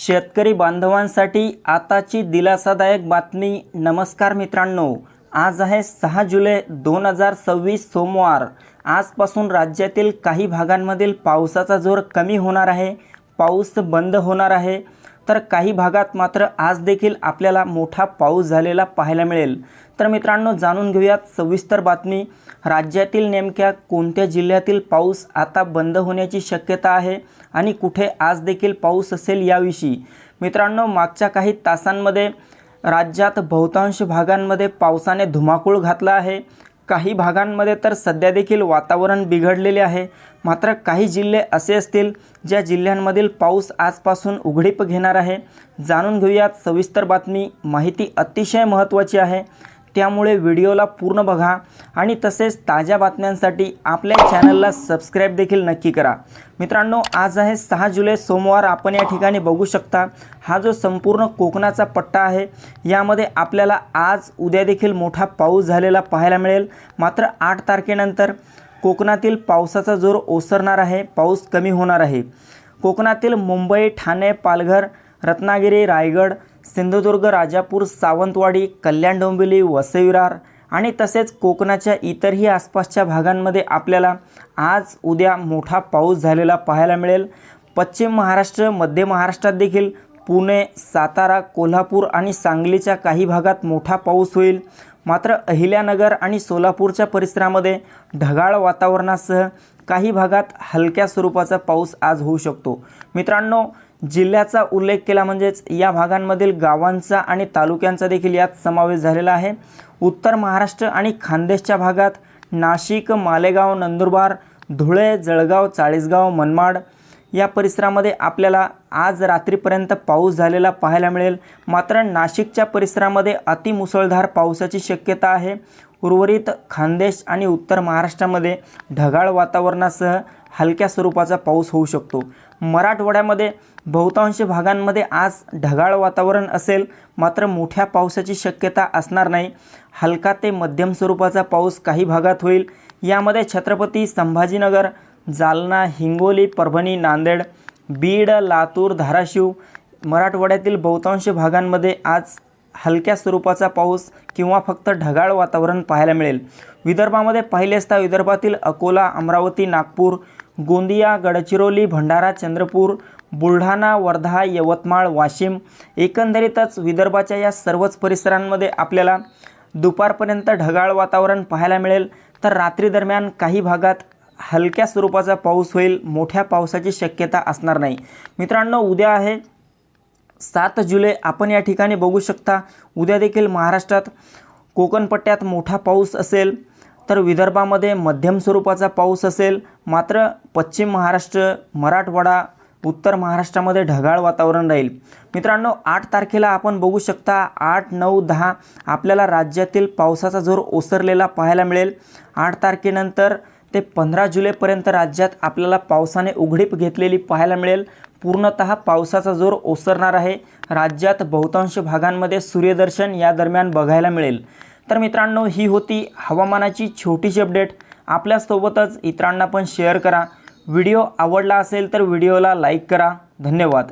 शेतकरी बांधवांसाठी आताची दिलासादायक बातमी। नमस्कार मित्रांनो, आज आहे 6 जुलै 2026 सोमवार। आजपासून राज्यातील काही भागांमधील पावसाचा जोर कमी होणार आहे, पाऊस बंद होणार आहे, तर काही भागात मात्र आज देखील आपल्याला मोठा पाऊस झालेला पाहायला मिळेल। तर मित्रांनो, जाणून घेऊयात सविस्तर बातमी। राज्यातील नेमक्या कोणत्या जिल्ह्यातील पाऊस आता बंद होण्याची शक्यता आहे आणि कुठे आज देखील पाऊस असेल याविषयी। मित्रांनो, मागच्या काही तासांमध्ये राज्यात बहुतांश भागांमध्ये पावसाने धुमाकूळ घातला आहे। काही भागांमध्ये तर सध्या देखील वातावरण बिघडलेले आहे। मात्र काही जिल्हे असे असतील ज्या जिल्ह्यांमधील पाऊस आजपासून उघडीप घेणार आहे। जाणून घेऊयात सविस्तर बातमी। माहिती अतिशय महत्त्वाची आहे, त्यामुळे व्हिडिओला पूर्ण बघा आणि तसेच ताज्या बातम्यांसाठी आपल्या चॅनलला सबस्क्राईब देखील नक्की करा। मित्रांनो, आज आहे 6 जुलै सोमवार। आपण या ठिकाणी बघू शकता, हा जो संपूर्ण कोकणाचा पट्टा आहे यामध्ये आपल्याला आज उद्या देखील मोठा पाऊस झालेला पाहायला मिळेल। मात्र 8 तारखेनंतर कोकणातील पावसाचा जोर ओसरणार आहे, पाऊस कमी होणार आहे। कोकणातील मुंबई, ठाणे, पालघर, रत्नागिरी, रायगड, सिंधुदुर्ग, राजापूर, सावंतवाडी, कल्याण, डोंबिवली, वसई विरार आणि तसेच कोकणाच्या इतरही आसपासच्या भागांमध्ये आपल्याला आज उद्या मोठा पाऊस झालेला पाहायला मिळेल। पश्चिम महाराष्ट्र, मध्य महाराष्ट्रात देखील पुणे, सातारा, कोल्हापूर आणि सांगलीच्या काही भागात मोठा पाऊस होईल। मात्र अहिल्यानगर आणि सोलापूरच्या परिसरामध्ये ढगाळ वातावरणासह काही भागात हलक्या स्वरूपाचा पाऊस आज होऊ शकतो। मित्रांनो, जिल्ह्याचा उल्लेख केला म्हणजेच या भागांमधील गावांचा आणि तालुक्यांचा देखील यात समावेश झालेला आहे। उत्तर महाराष्ट्र आणि खानदेशच्या भागात नाशिक, मालेगाव, नंदुरबार, धुळे, जळगाव, चाळीसगाव, मनमाड या परिसरामध्ये आपल्याला आज रात्रीपर्यंत पाऊस झालेला पाहायला मिळेल। मात्र नाशिकच्या परिसरामध्ये अतिमुसळधार पावसाची शक्यता आहे। उर्वरित खानदेश आणि उत्तर महाराष्ट्रामध्ये ढगाळ वातावरणासह हलक्या स्वरूपाचा पाऊस होऊ शकतो। मराठवाड्यामध्ये बहुतांश भागांमध्ये आज ढगाळ वातावरण असेल, मात्र मोठ्या पावसाची शक्यता असणार नाही। हलका ते मध्यम स्वरूपाचा पाऊस काही भागात होईल। यामध्ये छत्रपती संभाजीनगर, जालना, हिंगोली, परभणी, नांदेड, बीड, लातूर, धाराशिव मराठवाड्यातील बहुतांश भागांमध्ये आज हलक्या स्वरूपाचा पाऊस किंवा फक्त ढगाळ वातावरण पाहायला मिळेल। विदर्भामध्ये पाहिले असता विदर्भातील अकोला, अमरावती, नागपूर, गोंदिया, गडचिरोली, भंडारा, चंद्रपूर, बुलढाणा, वर्धा, यवतमाळ, वाशिम एकंदरीतच विदर्भाच्या या सर्वच परिसरांमध्ये आपल्याला दुपारपर्यंत ढगाळ वातावरण पाहायला मिळेल। तर रात्री दरम्यान काही भागात हलक्या स्वरूपाचा पाऊस होईल, मोठ्या पावसाची शक्यता असणार नाही। मित्रांनो, उद्या आहे 7 जुलै। आपण या ठिकाणी बघू शकता, उद्या देखील महाराष्ट्रात कोकण पट्ट्यात मोठा पाऊस असेल, तर विदर्भामध्ये मध्यम स्वरूपाचा पाऊस असेल। मात्र पश्चिम महाराष्ट्र, मराठवाडा, उत्तर महाराष्ट्रामध्ये ढगाळ वातावरण राहील। मित्रांनो, 8 तारखेला आपण बघू शकता 8, 9, 10 आपल्याला राज्यातील पावसाचा जोर ओसरलेला पाहायला मिळेल। 8 तारखेनंतर ते 15 जुलैपर्यंत राज्यात आपल्याला पावसाने उघडीप घेतलेली पाहायला मिळेल। पूर्णतः पावसाचा जोर ओसरणार आहे। राज्यात बहुतांश भागांमध्ये सूर्यदर्शन या दरम्यान बघायला मिळेल। तर मित्रांनो, ही होती हवामानाची छोटीशी अपडेट। आपल्यासोबतच इतरांना पण शेअर करा। व्हिडिओ आवडला असेल तर व्हिडिओला लाईक करा। धन्यवाद।